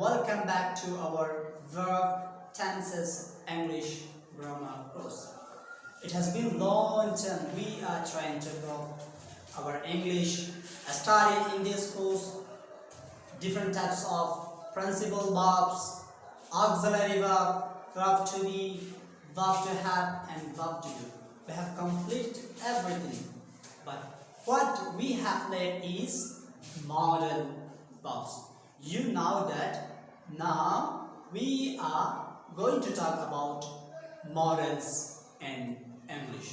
welcome back to our verb tenses English grammar course. It has been long time we are trying to grow our English. I studied in this course different types of principal verbs, auxiliary verb, verb to be, verb to have, and verb to do. We have completed everything, but what we have left is modal verbs. You know that now we are going to talk about modals in English.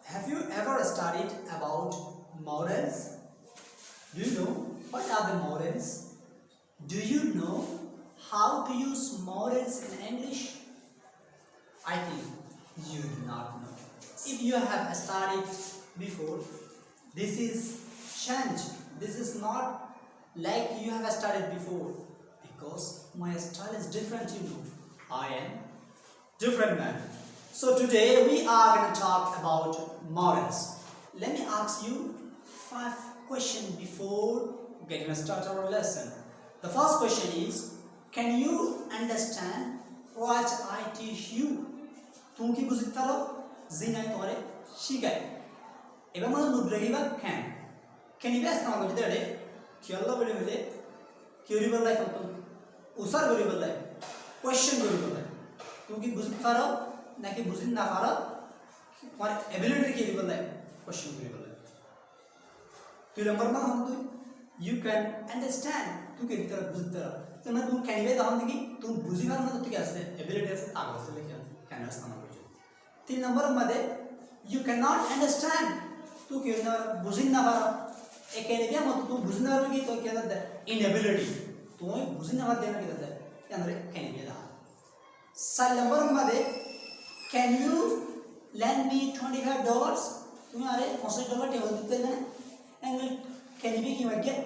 Have you ever studied about modals? Do you know what are the modals? Do you know how to use modals in English? I think you do not know. If you have studied before, this is change. This is not like you have studied before, because my style is different, you know. I am different man. So today we are going to talk about modals. Let me ask you 5 questions before getting started our lesson. The first question is, can you understand what I teach you? तुम की बुझते पारो जिनाई तुम्हारे शिकाय एबे मतलब नुड्रेगिबा can you guys know what it kyalla bole bole theory bolla to usar bole bolla question bole bolla तुम की बुझते पारो ना कि बुझिन ना पारो तुम्हारे ability के बोला question बole bolla तो नंबर में हम तो you can understand तू के तरह बुझता तो मैं तुम can you दाम देखी तुम बुझी बार में तो क्या से ability से ताकत से लेके can understand 3 नंबर मध्ये you cannot understand तू केना बुझिना बार एक एरिया मत तू बुझना बार की तो क्या होता है inability तू बुझिना बार देना क्या होता है यानी can be दा 7 नंबर मध्ये can you lend me $25 तुम्हारे $25 टेबल देते हैं ना एंगल can you be की मत क्या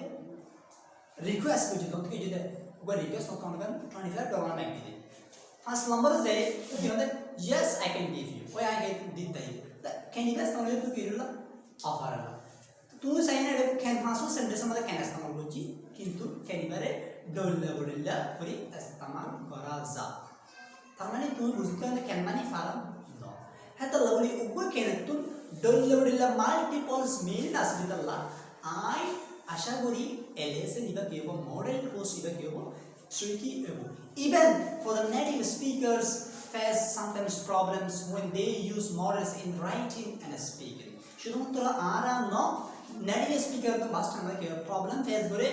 request को जो तो कि जो वो request को कौन कर $25 मांग दे फर्स्ट नंबर से कि मतलब yes I can give you why I get did that can you guys know you to kirula offer tu saying it can fasu sentence मध्ये can इस्तेमाल होची किंतु can बारे डोल्ला बोल्ला पूरी इस्तेमाल करा जा थारमाने तू बुझता है can माने फारम no है तो लवली उगो can तू डोल्ला बोल्ला multiples mean असलितल्ला I आशा करी LS Niba केबो model course Niba केबो tricky even for the native speakers face sometimes problems when they use modals in writing and speaking. शुद्धमत्तरा Ara no native speaker तो बात करना क्या problem face बोले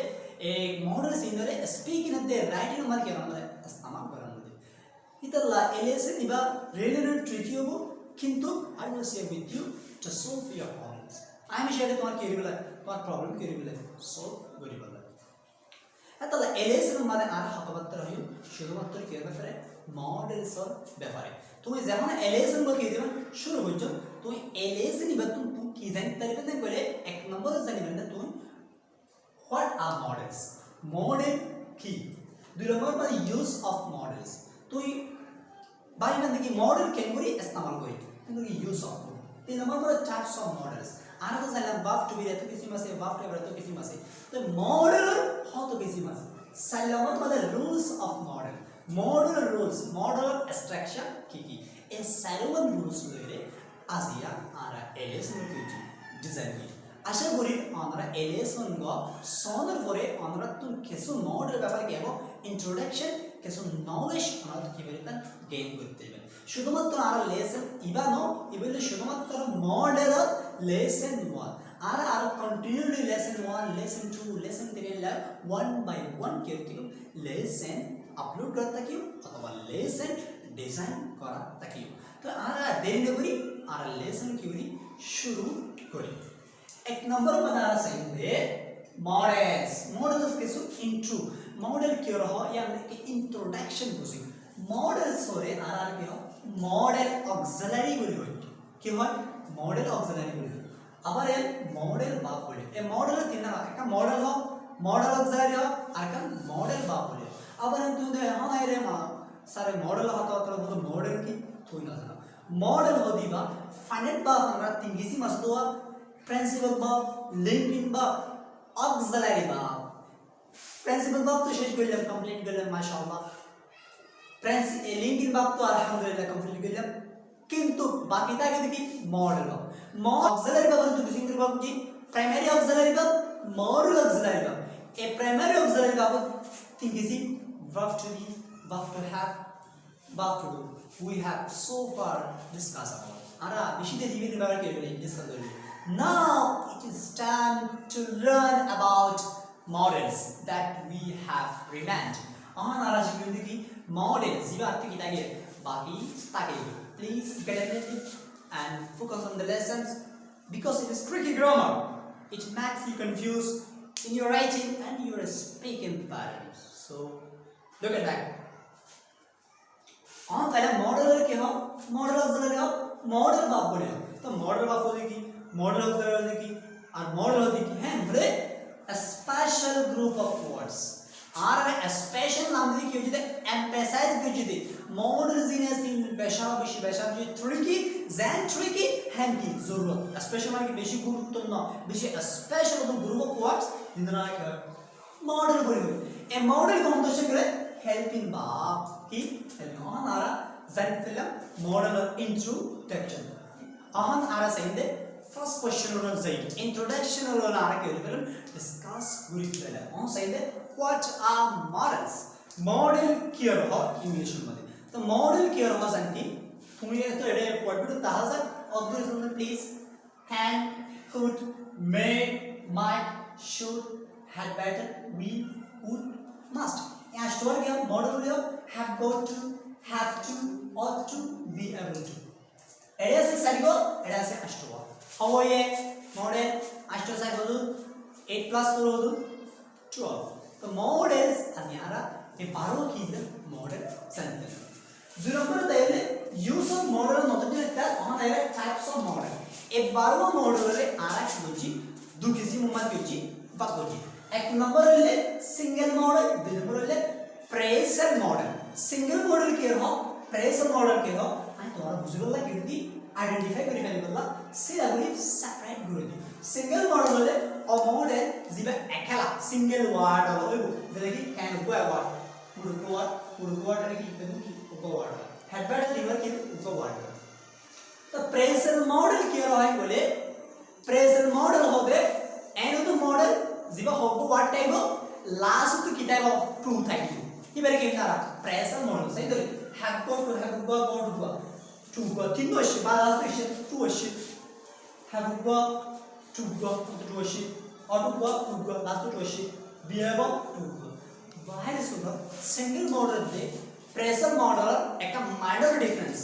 एक modals इन दरे speaking अद्दे writing मर क्या रहा है इस्तेमाल करना दे इतना LS निबा really tricky हो किंतु I will share with you to solve your problems. I am share तुम्हारे क्या रिबला तुम्हारा problem क्या रिबला solve very well. इतना LS मध्ये आरा हकबत्तर है शुद्धमत्तरा क्या बफरे models और व्यापार तुम्हें जमाना एलेसन को किधर शुरू हो जाओ तुम्हें एलेसन ही बतूं तू किधर तरीके से बोले एक नंबर से नहीं बनता तुम what are models model की दूसरा पर use of models तो ये बाई बंदे की model कैटेगरी इस्तेमाल कोई तो use of तीन नंबर पर types of models आना तो साला verb to be रहता किसी में से verb to be रहता किसी में से तो model हो तो किसी में से साला मतलब rules of model model rules model abstraction की ए सारोवन rules लेरे आजिया आरा एलेस में कुछ डिजाइन की आशा करी आनरा एलेस उनको सोनर करे आनरा तुम कैसे मॉडल व्यापार क्या वो इंट्रोडक्शन कैसे नॉलेज आनरा तो किबेरतन गेन करते हैं शुद्धमत्तर आरा लेसन इबानो इबले शुद्धमत्तर मॉडल लेसन 1 आरा कंटिन्यूली लेसन 1 लेसन 2 लेसन 3 ला 1 by 1 केरतिको लेसन अपलोड करता क्यों अथवा लेसन डिजाइन करता क्यों तो आरा देने करी आरा लेसन क्यों शुरू करी एक नंबर बना सही है मॉडल्स मॉडल्स कैसे इंट्रो मॉडल क्यों रहा या कि इंट्रोडक्शन बुझी मॉडल्स होरे आरा क्या मॉडल ऑक्सिलरी बोली हो क्यों है मॉडल ऑक्सिलरी बोली अबर ये मॉडल बाप बोले ए मॉडल तीन ना का मॉडल हो मॉडल ऑक्सिलरी हो आर का मॉडल बाप बोले अब हम तुम दे हाँ नहीं रे माँ सारे मॉडल होता होता वो तो मॉडल की थोड़ी ना था मॉडल हो दी बा फाइनेट बा हमारा तीन किसी मस्तुआ प्रिंसिपल बा लिंकिंग बा ऑक्सिलरी बा প্রিন্সিপাল ভাব তো শেষ করলাম, কমপ্লিট করলাম মাশাআল্লাহ। লিঙ্কিং ভাব তো আলহামদুলিল্লাহ কমপ্লিট করলাম, কিন্তু বাকি থাকে দেখি মডেল ভাব। অক্সিলারি ভাব তো সিঙ্গল ভাব কি প্রাইমারি অক্সিলারি ভাব, মডেল অক্সিলারি ভাব। এ প্রাইমারি অক্সিলারি ভাব think is it verb to be, verb to have, verb to do. We have so far discussed about. Ara bishide even about it discuss kori. Now it is time to learn about models that we have remained. Ara shikindi ki models jiba arthe ki tage baki take. Please get attentive and focus on the lessons because it is tricky grammar. It makes you confused in your writing and your speaking patterns. So look at that. पहले model के हो, model auxiliary हो, model भाग बोले हो। तो model भाग होती की, मॉडल ऑक्सिलरी होती की, और मॉडल होती की है बोले a special group of words. आर में स्पेशल नाम दी क्यों जीते, emphasize क्यों जीते, मॉडल जीने से बेशा जो tricky, ज़ैन tricky है की ज़रूरत। स्पेशल माने की बेशी ग्रुप तो ना, बेशी स्पेशल तो ग्रुप ऑफ वर्ड्स इंद्रा क्या मॉडल बोले हो। ए मॉडल कौन तो शिकरे helping verb की helping on आरा ज़ैन फिल्म मॉडल introduction आहन आरा सेंदे first question और ज़ैन introduction और आरा के फिल्म discuss गुरी फिल्म on सेंदे what are models model क्या रहा इंग्लिश में तो model क्या रहा ज़ैन की तुम्हें तो एडे what भी तो ताज़ा और दूसरे में please can could may might should had better will would must यहाँ स्टोर क्या मॉडल क्या have got to have to ought to be able to एडे से सरिगो एडे से अस्टोर how ये मॉडल अस्टोर से बोलूँ 8 plus 4 बोलूँ 12 तो मॉडल्स अन्यारा ये बारो की है मॉडल सेंटर जो नंबर तेरे यूज़ ऑफ मॉडल मतलब जो है वहाँ तेरे टाइप्स ऑफ मॉडल एक बारो मॉडल रे आरा की दो किसी मुम्मत की बात होती एक नंबर ले सिंगल मॉडल दो नंबर ले प्रेशर मॉडल सिंगल मॉडल के हो प्रेशर मॉडल के हो आणि तुम्हाला बुझवला किती आयडेंटिफाई करी फेलला से लागली सेपरेट गुरुदी सिंगल मॉडल ले अ मॉडल जिबे एकला सिंगल वर्ड होलो जेले की कैन गो वर्ड पुरुको वर्ड की उको वर्ड हेडबैट लिवर की उको वर्ड तो प्रेशर मॉडल के रहा है बोले प्रेशर मॉडल हो गए एनो तो मॉडल जिबा होगो व्हाट टाइप लास्ट तो की type of true thank you ये मेरे के तारा प्रेशर मॉडल सही तो have go to to go तीन दो शे बाला तो शे टू शे हैव गो टू शे और टू गो लास्ट टू शे बी एबल टू गो बाहर सुनो सिंगल मॉडल दे प्रेशर मॉडल एक माइनर डिफरेंस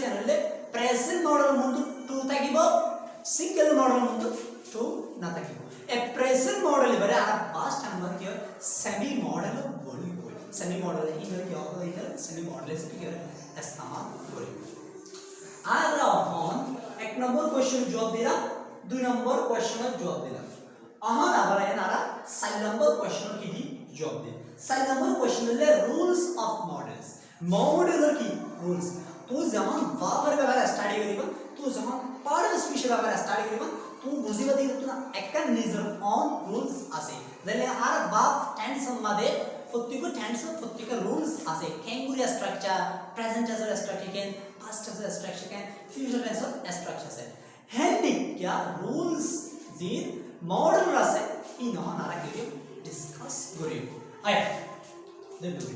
ಏನಂದ್ರೆ ಪ್ರೆಸೆಂಟ್ ಮಾಡಲ್ ಮುಂದೆ ಟು ತೆಗಿಬೋ ಸಿಂಗಲ್ ಮಾಡಲ್ ಮುಂದೆ ಟು ना ತೆಗಿಬೋ ए प्रेजेंट मॉडल बरे आ पास्ट टाइम में क्या सेमी मॉडल बोली सेमी मॉडल इधर क्या होगा इधर सेमी मॉडल से क्या इस्तेमाल बोली आ रहा हूं एक नंबर क्वेश्चन जवाब दे रहा दो नंबर क्वेश्चन का जवाब दे रहा आहा ना बरा है नारा साइड नंबर क्वेश्चन की भी जवाब दे साइड नंबर क्वेश्चन ले रूल्स ऑफ मॉडल्स मॉडल की रूल्स तू जमान बाबर वगैरह स्टडी करीबन तू जमान पार्ट स्पेशल वगैरह स्टडी करीबन तू बुझीवती तुना एकनिझम ऑन रूल्स असे जले आर बाप टेंस मध्ये प्रत्येक टेंस प्रत्येक रूल्स असे कॅंगुरी स्ट्रक्चर प्रेझेंट टेंस स्ट्रक्चर कैन पास्ट टेंस स्ट्रक्चर कैन फ्यूचर टेंस स्ट्रक्चर से हेंडी क्या रूल्स जी मॉडल रसे इन नारा के डिस्कस करी आय देखो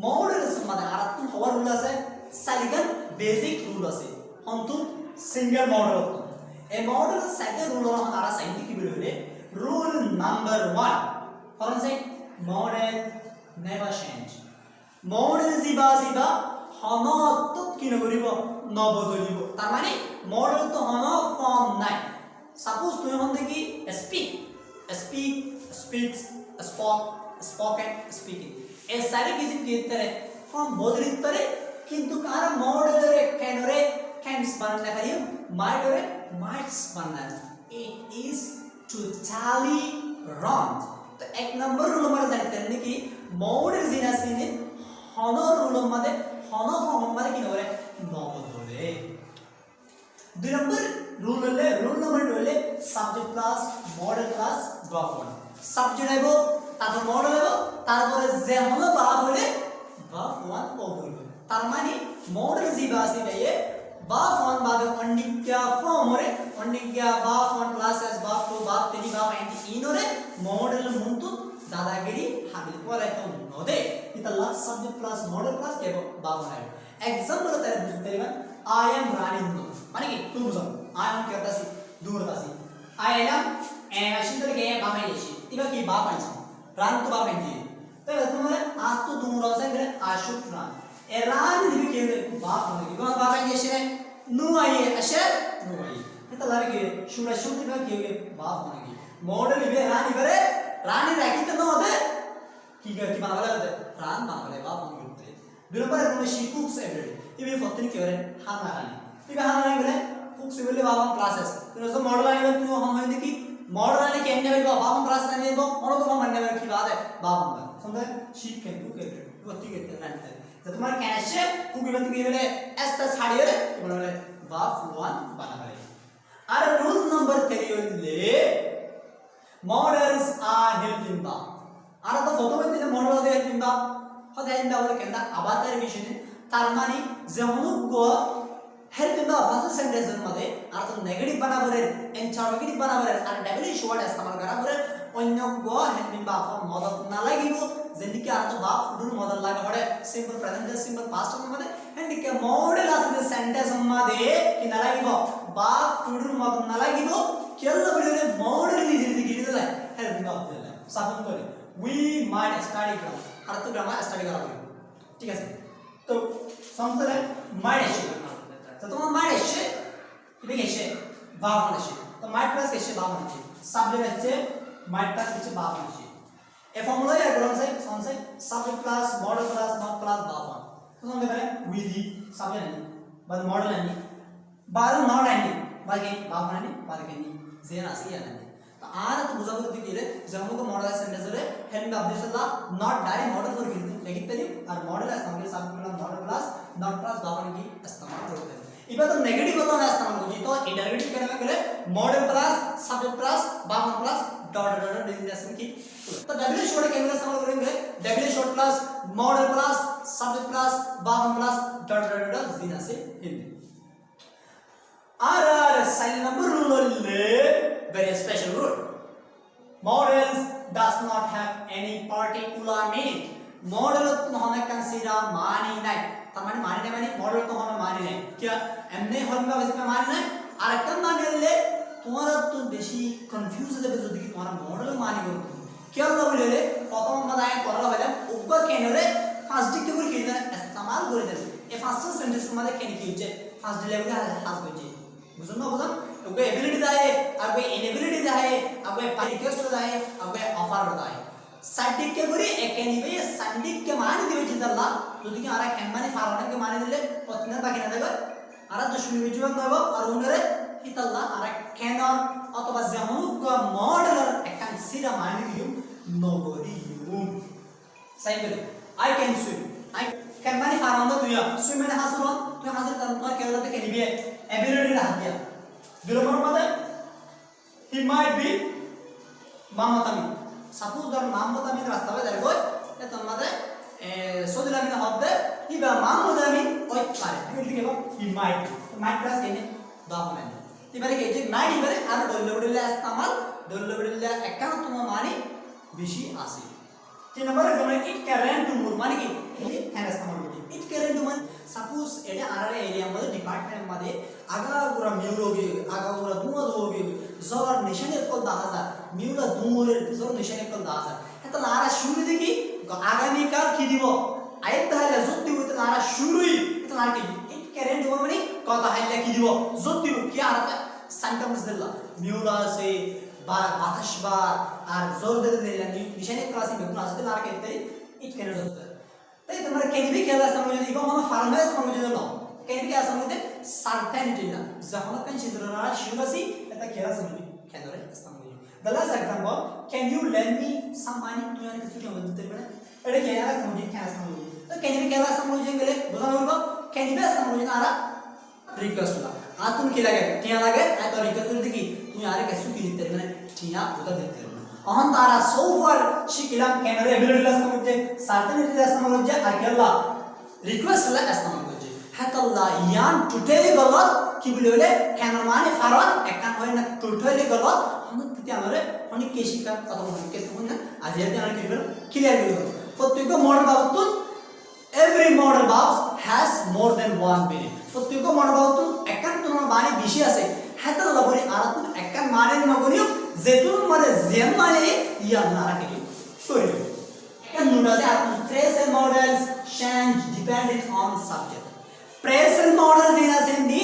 मॉडल्स मध्ये आरतून हवा रूल असे सालिगन बेसिक रूल असे हंतून single model A model second rule of our scientific rule number 1. For instance, model never change. Model ziba hana to kino koribo na bodolibo. तार माने model तो हना form नहीं. Suppose तुम्हें हम देखी speaks, spoken, speaking. ये सारे किसी के तरह form बदलित तरह किंतु कार model रे कैंस बनने का ये might रे mights बनना it is totally wrong तो एक नंबर रूल हमारे साइड करने की मॉडल जीना सीने हनो रूल हमारे हनो फॉर्म हमारे की नंबर है नॉर्मल बोले दो नंबर रूल नंबर 2 ले subject class model class drop one subject है वो তারপর মডেল হলো তারপরে যে হলো ভাব হলে ভাব ওয়ান ওভার তার মানে মডেল জিবা আসি ভাইয়ে ভাব ওয়ান বাদে অন্ডিক্যা ফর্ম হরে অন্ডিক্যা ভাব ওয়ান প্লাস এস ভাব টু ভাব তিনি ভাব এন্টি ইনরে মডেল মুন্তু দাদাগিরি হাবিল পরে তো নদে ইতাল্লা সাবজেক্ট প্লাস মডেল প্লাস কেবো ভাব ওয়ান এক্সাম্পল তারে বুঝতে পারবেন আই এম রানিং মানে কি তুমি বুঝো আই এম কেতাসি দূর দাসি আই এলাম আসিন্তরে কে বামে এসি ইবা কি বাপ আইছে রান তো বাপ আইছে তাহলে তোমার আজ তো দূর আছে গরে আশুক রান এ রান দিবি কে বাপ মানে কি বাপ আইছে এসে নু আইয়ে আসে নু আইয়ে এটা লাগে কি শুরা শুনতে না কি বাপ মানে কি মডেল ইবে রান ইবারে রানি রাখি তো না ওদের কি কি বানাবলে ওদের রান বানাবলে বাপ মানে করতে বিরম্বরে তুমি শিকুকস এভরি ইবে ফতনি কি করে হানা রানি ইবে হানা রানি গলে কুকস ইবে বাবা ক্লাসেস তুমি তো মডেল আনিবে তুমি हम হয় দেখি मॉडल आने के एंड लेवल बाबा हम प्रास करने दो और तो हम अन्य लेवल की बात है बाबा हम समझे शीट के टू के वत्ती के रहते हैं तो तुम्हारा कैसे कुबी वत्ती के लेवल एस तक साड़ी है तो बोले बाप वन बना है और रूल नंबर 3 ले मॉडल्स आर हेल्पिंग बा और तो फोटो में तेरे मॉडल दे हेल्पिंग बा होता है इंदा बोले कहना अबातर विषय ने तारमानी जमुनु को हेल्पिंग बा भाषा सेंटेंस मध्ये अर्थ नेगेटिव बनाबरे इंटरोगेटिव बनाबरे और डब्ल्यूएच वर्ड इस्तेमाल कराबरे अन्य गो हेल्पिंग बा फॉर्म मदद ना लागिबो जेनिके अर्थ बाप फुडुर मदद लागे हडे सिंपल प्रेजेंट सिंपल पास्ट मध्ये हेंडिके मॉडल आसे सेंटेंस मध्ये कि ना लागिबो बाप फुडुर मदद ना लागिबो केल्ल बडिरे मॉडल लिजिदि गिरिदला हेल्पिंग बा दिला साबन करे वी माइट स्टडी करा अर्थ ग्रामर स्टडी करा ठीक है तो समतले माइट तो तुम्हारा माइट এসে এটা এসে ভাবন এসে তো মাইট প্লাস এসে ভাবন এসে সাবজেক্ট হচ্ছে মাইট প্লাস হচ্ছে ভাবন এসে এই ফর্মুলা এর গ্রাম সে সনসে subject plus model plus not plus ভাবন তো সমঝে পারে উইদি সাবজেক্ট আনি বাদ মডেল আনি বাদ নট আনি বাকি ভাবন আনি বাদ কেনি জেন আসি আনি তো আর তো বুঝা করতে গেলে যেমন কো মডেল সেন্টেন্স রে help Abdullah not direct model for লিখতে দিই আর মডেল ইস্তেমাল subject plus model plus not plus भावना की इस्तेमाल करते हैं इबे तो नेगेटिव होता है इस्तेमाल होगी तो इंटरोगेटिव करने में गले मॉडल प्लस सब्जेक्ट प्लस भावना प्लस डॉट डॉट डॉट डिजिनेशन की तो डब्ल्यू शॉर्ट के अंदर इस्तेमाल करेंगे W short plus model plus subject plus भावना प्लस डॉट डॉट डॉट डिजिनेशन हिंदी आर साइन नंबर रूल ले very special rule models does not have any particular meaning model तो हमें कंसीडर मानी नहीं तमाने मानी नहीं मानी मॉडल तो हमें मानी नहीं क्या हमने हल में वैसे में मानी नहीं आरकम मानी ले तुम्हारा तो बेशी कंफ्यूज है जब कि तुम्हारा मॉडल मानी करो क्या लोग ले प्रथम मदाय करला वाला ऊपर केनरे फास्ट डिक के किना इस्तेमाल করে দেন এই ফার্স্ট সেন্টেন্স মধ্যে কেন কি হচ্ছে ফার্স্ট লেভেলে হাস হচ্ছে বুঝুন না বুঝুন ওকে এবিলিটি দায়ে আর কোই ইনএবিলিটি দায়ে আর কোই রিকোয়েস্ট দায়ে আর কোই অফার দায়ে साइडिक के गुरी एकेनिबे साइडिक के मान दिवे जिदल्ला যদি কি আরা কেনমানি ফারানা के मान দিলে পতনা বাকি না দেবে আরা দুশমি বিজুন দেব আর উনরে হিতাল্লা আরা কেনর অথবা জামুক মডেলর একান সিরা মান দিউ নগরিয়ু cycle I can swim I কেনমানি ফারানা তুইয়া সুইমেনে হাসুর তুই হাসির তার কেলাতে কেনিবে এবিলিটি রাখিয়া বিরমর মধ্যে হি মাইট বি মামাতামি सपोज दर मामूद अमीन रास्ता पे दर कोई ये तो मदे सोदिला अमीन होते ही बा मामूद अमीन कोई पारे ठीक है बा ही माइट तो माइट प्लस केने बाप में ये बारे के जे माइट ही बारे आर डोलबडले इस्तेमाल डोलबडले अकाउंट तुम मानी बेशी आसी तीन नंबर गमने इट कैरेंट टू मूव माने की हे हैन इस्तेमाल होती इट कैरेंट टू मान सपोज एडे आरारे एरिया मध्ये डिपार्टमेंट मध्ये आगा पूरा म्यूरोगे आगा पूरा दुआ दोगे जर निशान एकल 10000 মিউলা দুমরের জোর নিশান একল 10000 এত লারা শুরু দেখি আগামী কাল কি দিব আইত তাহলে যুক্তি হইতে লারা শুরুই এত লারা কি ইট কারেন্ট দিব মানে কথা হাইলা কি দিব যুক্তি কি আর সেন্টেন্স দিলা মিউলা সে বাতাস বা আর জোর দিতে দিলা নিশান একল আসি বেগুন আসতে লারা কেতে ইট কারেন্ট হতে তাই তোমরা কেনিবি খেলা সময় দিব মানে ফার্মাস সময় দিল কেনিবি খেলা সময় দিতে সার্টেনিটি না যখন কেন চিত্ররা শুরুসি এটা খেলা সময় খেলরে ইসলাম The last example, can you lend me some money? तो यानी किसी को मदद करना है। अरे क्या यार समझिए क्या समझिए? तो can you क्या समझेंगे? बोला ना उनको can you बस समझिए ना आरा request ला। तुम क्या लगे? क्या लगे? तो request कर दी कि तू यार कैसे क्यों देते हैं? ठीक है, उधर देते हैं। অহন তারা সোফার শিকিলাম কেনরে এবিলিটি লাস্ট মধ্যে সার্টেনিটি লাস্ট মধ্যে আকেলা রিকোয়েস্ট লা লাস্ট মধ্যে হাতাল্লাহ ইয়ান টুটেলি গলত কি বলে কেন মানে ফারন একান হয় না টুটেলি গলত আমরা প্রতি আমারে অনেক কেশিকা কথা বলি কে তুমি না আজ এতে আমরা কি বলবো ক্লিয়ার করে দেব প্রত্যেক মডেল বাবদ every model box has more than one meaning প্রত্যেক মডেল বাবদ একান কোন মানে বেশি আছে হাতাল্লাহ বলি আর তুমি একান মানে নগনিও যেতুন মানে জেন মানে ইয়ান না রাখি সরি একান নুডাতে আপনি present models change depending on subject present models in a sense the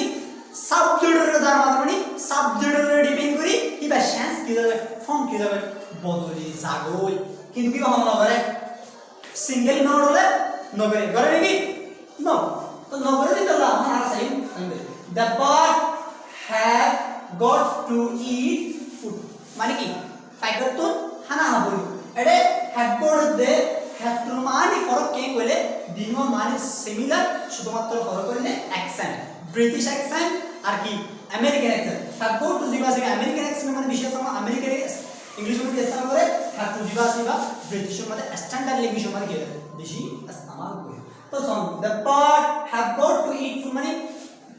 subject দার মানে subject ডিপেন্ড করি কিবা চেঞ্জ কি হবে ফর্ম কি হবে বদলি জাগই কিন্তু কি হলো করে সিঙ্গেল নোড হলে নগরে করে নাকি নো তো নগরে দিতে না আমার sign the bird have got to eat food মানে কি ফাইগতুন হানা Habul এডে have got they have to মানে ফরক কে কইলে দিন মানে সিমিলার শুধুমাত্র ফরক কইলে অ্যাকসেন্ট ব্রিটিশ অ্যাকসেন্ট আর কি American accent have got to জিবা আছে আমেরিকান অ্যাকসেন্ট মানে বিশেষ সময় আমেরিকান ইংলিশ মধ্যে ইস্তেমাল করে have to জিবা আছে বা ব্রিটিশ মধ্যে স্ট্যান্ডার্ড ল্যাঙ্গুয়েজ মধ্যে কি বেশি ইস্তেমাল করে তো সম the bird have got to eat food মানে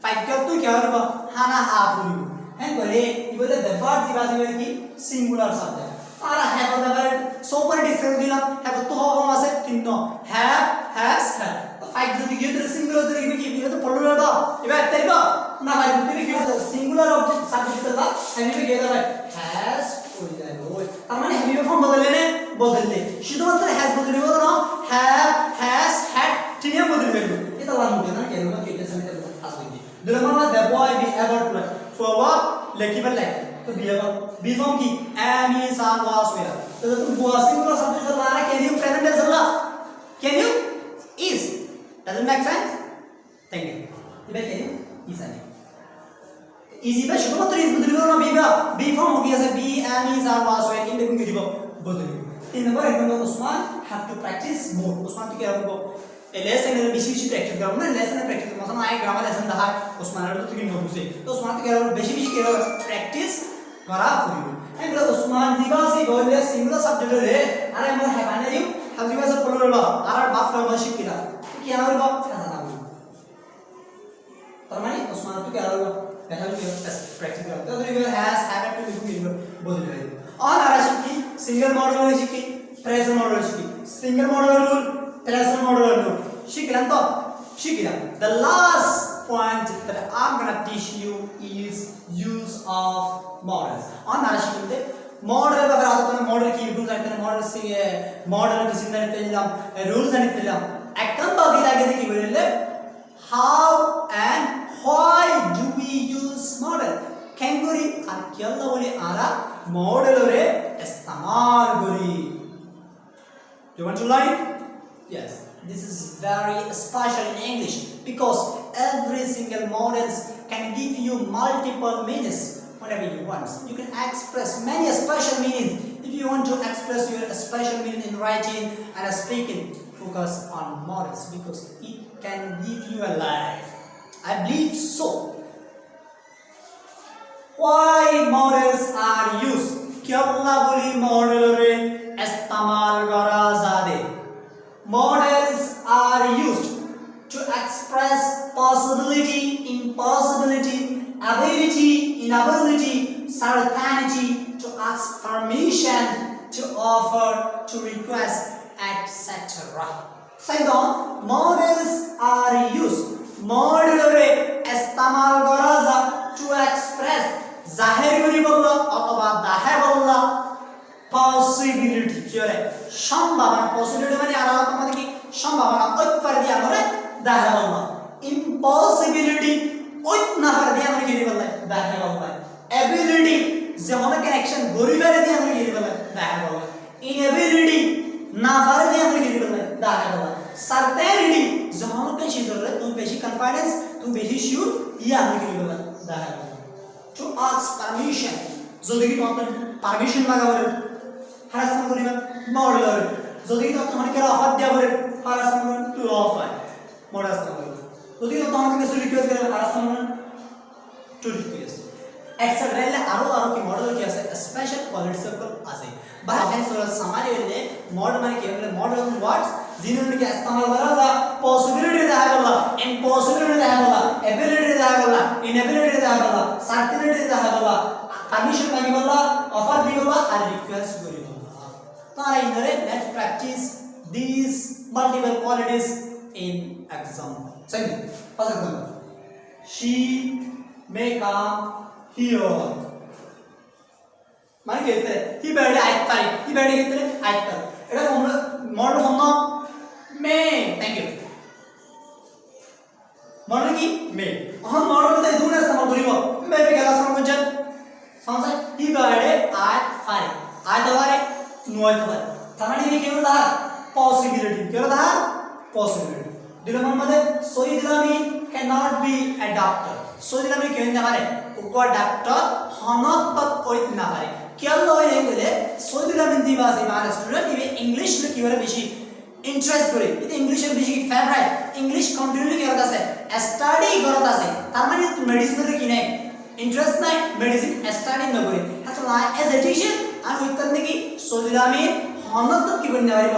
ফাইগতুন কি হবে হানা হাবুল হ্যাঁ বলে কি বলে the bird জিবা আছে কি সিঙ্গুলার সাবজেক্ট আর হ্যাভ দাবার সোপার ডিসকাস দিলাম হ্যাভ তো হওয়া আছে কিন্তু হ্যাভ হ্যাজ হ্যাভ ফাইভ যদি গিয়ে তো সিঙ্গুলার ধরে কি কি তো পড়লো না এবার তাই তো না ভাই তুমি কি সিঙ্গুলার অবজেক্ট সাবজেক্ট দাও আমি কি গেলা ভাই হ্যাজ কই যায় ওই তার মানে হ্যাভ ফর্ম বদললে শুধুমাত্র হ্যাজ বদলে বলো না হ্যাভ হ্যাজ হ্যাড ঠিক আছে বদলে গেল এটা লাগবে না কেন না এটা সামনে আসবে দুই নম্বর the boy be ever to for what লেকিবল লাইক तो बी फॉर्म की am is are was were तो तुम सिंगुलर सब्जेक्ट ला रहा कैन यू प्रेजेंट टेंस ला can you is doesn't make sense thank you ये कैन यू is आने इजी पे शुरुआत इस बदल लो ना बी फॉर्म हो गया से be am is are was were इन देखो गिरी बदल तीन नंबर एकदम Usman have to practice more Usman तो क्या होगा लेसन में बेसी प्रैक्टिस करो ना लेसन में प्रैक्टिस मतलब आए ग्रामर लेसन दहा उस्मान तो की नोट से तो उस्मान तो क्या बेसी क्या प्रैक्टिस करा करियो एंड उस्मान जीवा से बोले सिंगल सब्जेक्ट रे अरे मोर हैवाने यू हम जीवा से पढ़लो ला अरे बाप का मशीन किला क्या और बाप ऐसा ना हो तर माने उस्मान तो क्या होगा पहले भी प्रैक्टिस करते तो ये हैज हैव टू लिखो बोल रहे और आराशिक की सिंगल मॉडल वाली शिकी प्रेजेंट मॉडल शिकी single model rule present model rule shikiran to shikiran the last point that I'm going to teach you is use of models on arashikinde model अगर आता तो model की rules आते हैं model से model किसी ने तेलम rules ने तेलम एकम बाकी लागे देखी बोले how and why do we use model कैंगुरी आर्कियल्ला बोले आरा model रे इस्तेमाल करी you want to learn yes this is very special in English because every single models can give you multiple meanings whatever you want you can express many special meanings if you want to express your special meaning in writing and speaking focus on models because it can give you a life I believe so why models are used kyalla boli model re istemal kara jade models are used to express possibility, impossibility, ability, inability, certainty, to ask permission, to offer, to request, etc. Second, models are used. Model re istemal kora ja to express zahir kori bolla othoba dahe bolla possibility কিরে সম্ভাবনা possibility মানে আর তোমাদের কি সম্ভাবনা অত্যার দিয়া করে দাহে বলবা impossibility ওইত না করে দিয়া করে কি বললা দাহে বলবা এবিলিটি যে হলো কানেকশন গরি ফেলে দিয়া করে কি বললা দাহে বলবা ইনএবিলিটি না করে দিয়া করে কি বললা দাহে বলবা সার্টেনিটি যে হলো বেশি জরুরি তুমি বেশি কনফিডেন্স তুমি বেশি শিওর ইয়া করে কি বললা দাহে বলবা টু আস্ক পারমিশন যদি কি তোমার পারমিশন লাগা বলে harassment করিবা মডেল হবে যদি তো তোমাকে কেন অফার দেয়া বলে harassment টু অফার মডেল হবে যদি তো তোমাকে কিছু রিকোয়েস্ট করে harassment টু রিকোয়েস্ট एक्सेट्रा आरो की मॉडल की আছে স্পেশাল কোয়ালিটি সকল আছে বা হ্যান্স সামারি হলে মডেল মানে কি হলে মডেল অফ ওয়ার্ডস जिन्होंने इस्तेमाल करा था पॉसिबिलिटी দেখা গেল ইম্পসিবিলিটি দেখা গেল এবিলিটি দেখা গেল ইনএবিলিটি দেখা গেল সার্টেনিটি দেখা গেল পারমিশন মাগি গেল অফার দি গেল আর রিকোয়েস্ট করি গেল তারা ইনরে let's practise these multiple qualities in example second first example she may come here মানে কি হতে ही बैठे आज तारीख ही बैठे कितने आज तारीख এটা আমরা মডেল হন মে थैंक यू মডেল কি মে हम মডেল তে দুনে ইস্তেমাল করিব মে বে গেলা সম কোন সমস্যা ही बैठे आज तारीख आज দবারে নয় দবারে তার মানে কি হলো possibility क्या था possibility दिलमन मध्ये सोई दिलामी cannot be a doctor सोई दिलामी क्यों ना पारे उको डॉक्टर हनत तक कोई ना पारे क्या लोग ये बोले सोई दिलामी दिवासी हमारे स्टूडेंट ये इंग्लिश में क्यों बेशी इंटरेस्ट करे ये इंग्लिश में बेशी फेवरेट इंग्लिश कंटिन्यू क्या होता है स्टडी करता है तार माने तू मेडिसिन रे की नहीं इंटरेस्ट नहीं मेडिसिन स्टडी न करे अच्छा एज ए टीचर আর উত্তর দেখি সোই দিলামি हनत तक की बनने वाली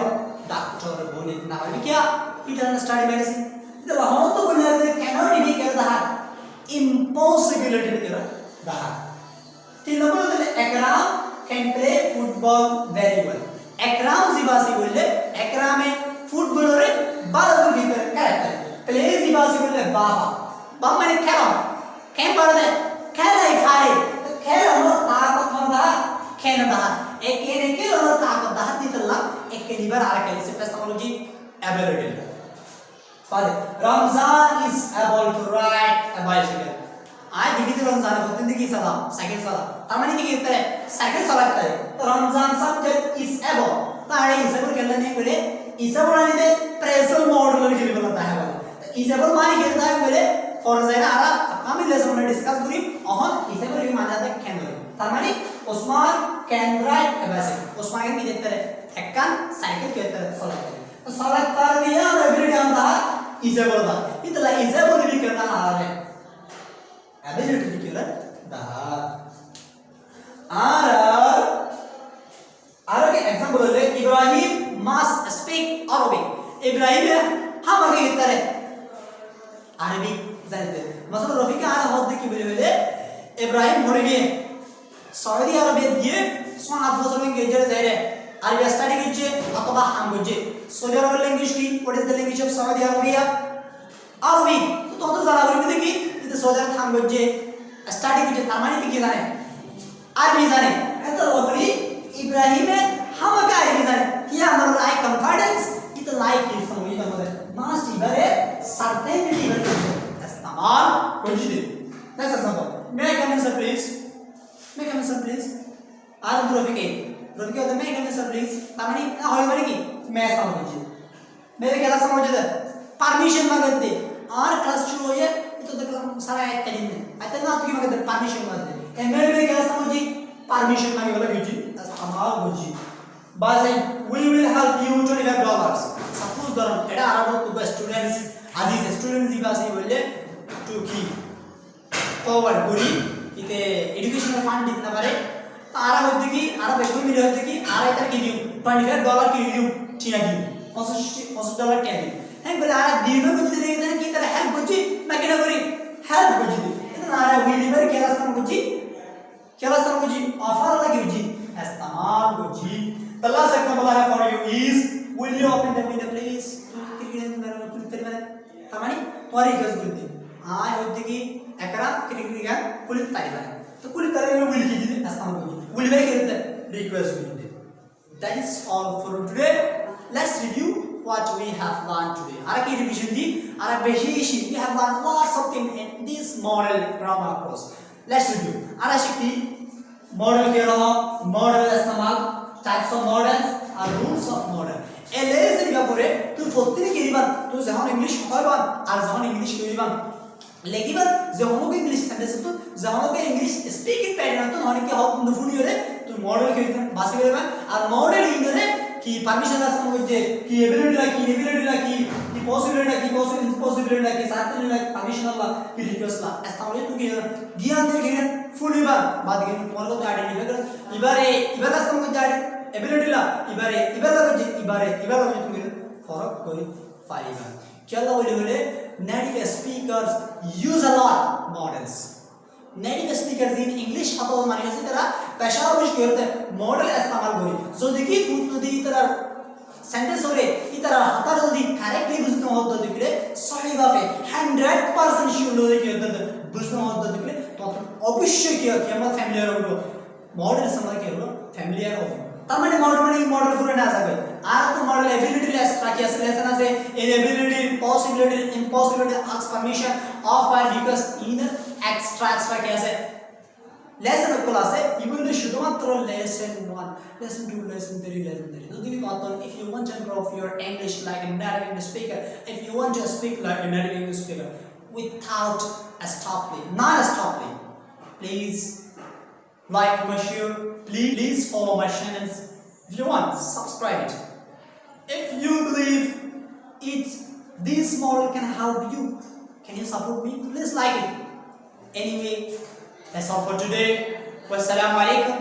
डॉक्टर बोले ना वाली क्या he doesn't study medicine तो हम तो बोलने वाले cannot be कर रहा impossibility कर रहा तीन नंबर तो एकराम can play football very well एकराम जीवासी बोले एकराम में फुटबॉल रे बाल को भीतर कैरेक्टर प्ले जीवासी बोले बाबा बाबा मैंने खेला क्या पढ़ दे खेला ही फारे तो खेला हम ताकत होता खेलना था एक के और ताकत था तीतला एक के लिबर आ रहा है इसे technology ability father Ramzan is able to ride a bicycle आज दिखी रमजान होते हैं कि साला साइकिल साला तमने की कहते हैं साइकिल चलाता है तो रमजान सब्जेक्ट इज एबल तारे इसे बोल कहना नहीं बोले इसे बोलने दे प्रेजेंट मॉडल के लिए बोलता है तो इसे बोल माने कहता है बोले फॉर एग्जांपल आरा हम लेसन में डिस्कस करी और इसे बोल माना जाता है कैन तमने Usman can ride a bicycle Usman की देते हैं एक्कन साइकिल कहते हैं चलाता है तो सलाह कर दिया एबिलिटी हम था इसे बोलता इतना इसे बोल भी करना आ रहा है एबिलिटी की रहा दा आर के एग्जांपल ले Ibrahim must speak Arabic Ibrahim हम आगे इधर है अरबी जानते मतलब रफीक आना होते की बोले इब्राहिम मर गए सऊदी अरबिया দিয়ে 7 বছর গেজে যায় আরবি স্টাডি করছে অথবা হাম করছে সৌদি আরবের ল্যাঙ্গুয়েজ কি what is the language of Saudi Arabia আরবি তো তত জানা বলবি দেখি যে সৌদি আরব হাম করছে স্টাডি করছে তার মানে কি জানে আরবি জানে এত বলি ইব্রাহিমে হাম কা আরবি জানে কি আমার like confidence it like is সমঝ মানে মাস্ট ইবারে সার্টেনিটি বলে ইস্তেমাল করছি next example may come in sir please may come in sir please আর রফিক रफीक होता मैं कहने सर प्लीज तामनी होय माने की मैं समझे मेरे क्या समझे दे परमिशन मांगते और क्लास शुरू हो जाए तो तक सारा एक दिन में आता ना तो की मांगते परमिशन मांगते एमएल में क्या समझी परमिशन मांगे वाला कीजिए हमारा बुझी बस we will help you $25 suppose धरम एटा आराम तो स्टूडेंट्स आदि स्टूडेंट्स दी बात बोले टू की फॉरवर्ड बुरी इते एजुकेशनल फंड दितना पारे आरा होते की आरा बेटू मिले होते की आरा इधर की ड्यू $25 की ड्यू ठीक है $50 क्या दी है बोले आरा दीनो को दे देते हैं कि तरह हेल्प बुझी मैं क्या करी हेल्प बुझी दी इतना आरा वी लिवर क्या रास्ता बुझी ऑफर लगी बुझी इस्तेमाल बुझी the last example I have for you is will you open the window please तमानी तुम्हारी रिक्वेस्ट बुझी हाँ होते की एकरा क्रिकेट पुलिस तारीफ है तो कुल तरह में विल की दी इस्तेमाल बुझी will make it request with it. That is all for today. Let's review what we have learned today. Ara ki revision di ara behishi we have learned lots of things in this model grammar course. Let's review. Ara shikti model ke raha model istemal types of models and rules of model. LS diga pore tu fottini ke diban tu jahan English koyban ar jahan English koyban लेकिन जब हम लोग English sentence तो जब हम लोग English speaking pattern तो हमारे क्या होगा फुनी होरे तो मॉडल के भाषा के में और मॉडल इंग्लिश है कि परमिशन ला समझे कि एबिलिटी ला कि पॉसिबिलिटी ला कि साथ में ला परमिशन ला कि रिक्वेस्ट ला ऐसा वाले तो ज्ञान दे ফুল ইবার বাদ গিয়ে তোমার কথা আইডেন্টিফাই করে ইবার রাস্তা মধ্যে জাড়ি এবিলিটি লা ইবার লাগে ইবার লাগে তুমি ফরক করে পাইবা কেলা বলে native speakers use a lot models native speakers in english হাতো মানে আছে তারা পেশাওয়ার কি করতে মডেল ইস্তেমাল করে যদি কি যদি তারা সেন্টেন্স হরে ইতারা হাতার যদি কারেক্টলি বুঝতে হতো দেখলে সহিভাবে 100% শিওর হয়ে কি হতো বুঝতে হতো দেখলে তখন অবশ্যই কি আমরা ফ্যামিলিয়ার হবো মডেল সময় কি হলো ফ্যামিলিয়ার হবো তার মানে মডেল পুরো না যাবে আর তো মডেল এবিলিটি লেস রাখি আছে লেসন আছে ability possibility impossibility explanation of আর রিকোয়েস্ট ইন এক্সট্রা কি আছে লেসন ক্লাসে ইবুল শুধুমাত্র লেসন 1 লেসন 2 লেসন 3 লেসন 3 যদি তুমি কত if you want to improve your english like a native english speaker if you want to speak like a native english speaker without a stoply please like my show please follow my channels if you want subscribe it if you believe it this model can help you can you support me please like it anyway that's all for today wassalamu alaikum